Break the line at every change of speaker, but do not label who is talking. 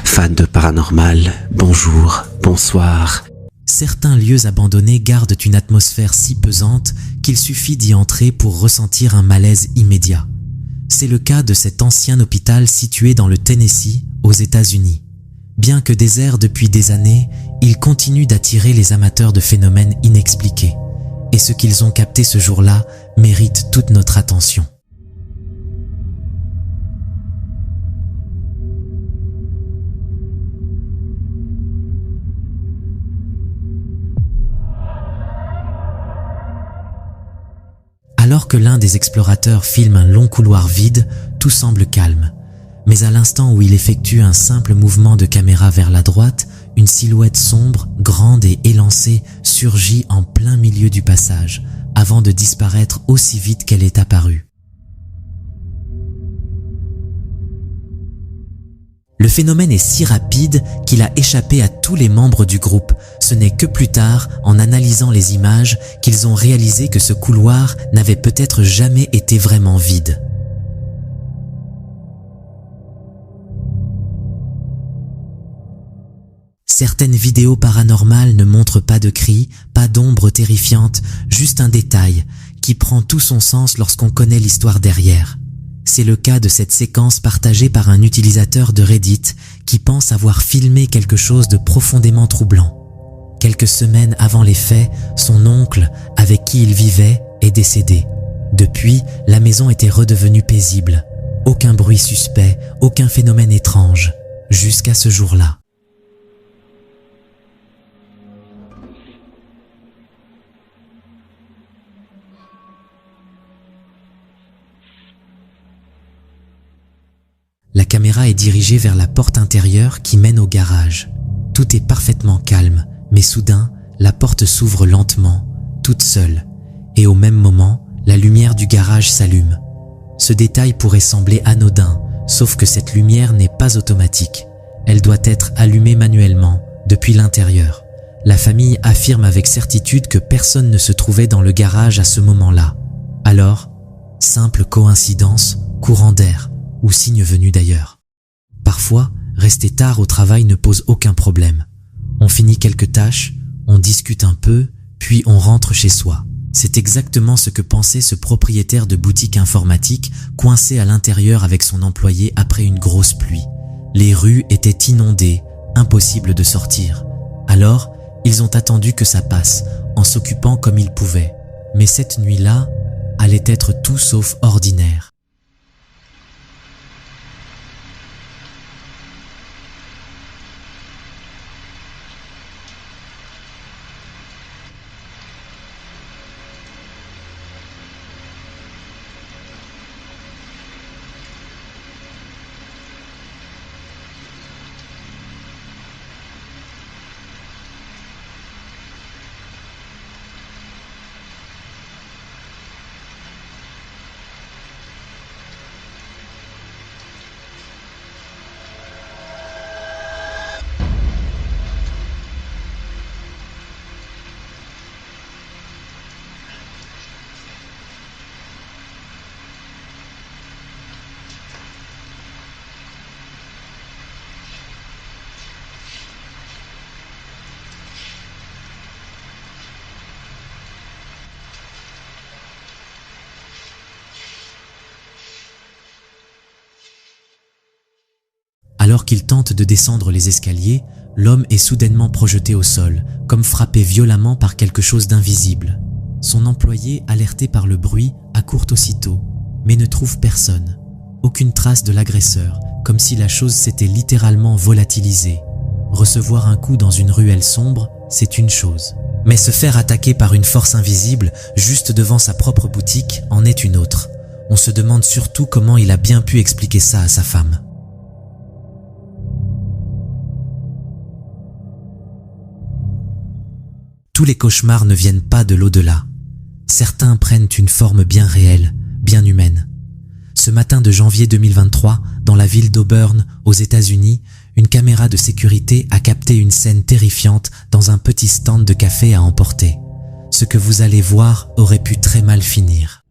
Fans de paranormal, bonjour, bonsoir.
Certains lieux abandonnés gardent une atmosphère si pesante qu'il suffit d'y entrer pour ressentir un malaise immédiat. C'est le cas de cet ancien hôpital situé dans le Tennessee, aux États-Unis. Bien que désert depuis des années, il continue d'attirer les amateurs de phénomènes inexpliqués. Et ce qu'ils ont capté ce jour-là mérite toute notre attention. Alors que l'un des explorateurs filme un long couloir vide, tout semble calme. Mais à l'instant où il effectue un simple mouvement de caméra vers la droite, une silhouette sombre, grande et élancée surgit en plein milieu du passage, avant de disparaître aussi vite qu'elle est apparue. Le phénomène est si rapide qu'il a échappé à tous les membres du groupe. Ce n'est que plus tard, en analysant les images, qu'ils ont réalisé que ce couloir n'avait peut-être jamais été vraiment vide. Certaines vidéos paranormales ne montrent pas de cris, pas d'ombre terrifiante, juste un détail qui prend tout son sens lorsqu'on connaît l'histoire derrière. C'est le cas de cette séquence partagée par un utilisateur de Reddit qui pense avoir filmé quelque chose de profondément troublant. Quelques semaines avant les faits, son oncle, avec qui il vivait, est décédé. Depuis, la maison était redevenue paisible. Aucun bruit suspect, aucun phénomène étrange, jusqu'à ce jour-là. La caméra est dirigée vers la porte intérieure qui mène au garage. Tout est parfaitement calme, mais soudain, la porte s'ouvre lentement, toute seule, et au même moment, la lumière du garage s'allume. Ce détail pourrait sembler anodin, sauf que cette lumière n'est pas automatique. Elle doit être allumée manuellement, depuis l'intérieur. La famille affirme avec certitude que personne ne se trouvait dans le garage à ce moment-là. Alors, simple coïncidence, courant d'air, ou signe venu d'ailleurs. Parfois, rester tard au travail ne pose aucun problème. On finit quelques tâches, on discute un peu, puis on rentre chez soi. C'est exactement ce que pensait ce propriétaire de boutique informatique coincé à l'intérieur avec son employé après une grosse pluie. Les rues étaient inondées, impossible de sortir. Alors, ils ont attendu que ça passe, en s'occupant comme ils pouvaient. Mais cette nuit-là allait être tout sauf ordinaire. Alors qu'il tente de descendre les escaliers, l'homme est soudainement projeté au sol, comme frappé violemment par quelque chose d'invisible. Son employé, alerté par le bruit, accourt aussitôt, mais ne trouve personne. Aucune trace de l'agresseur, comme si la chose s'était littéralement volatilisée. Recevoir un coup dans une ruelle sombre, c'est une chose. Mais se faire attaquer par une force invisible, juste devant sa propre boutique, en est une autre. On se demande surtout comment il a bien pu expliquer ça à sa femme. Tous les cauchemars ne viennent pas de l'au-delà. Certains prennent une forme bien réelle, bien humaine. Ce matin de janvier 2023, dans la ville d'Auburn, aux États-Unis, une caméra de sécurité a capté une scène terrifiante dans un petit stand de café à emporter. Ce que vous allez voir aurait pu très mal finir.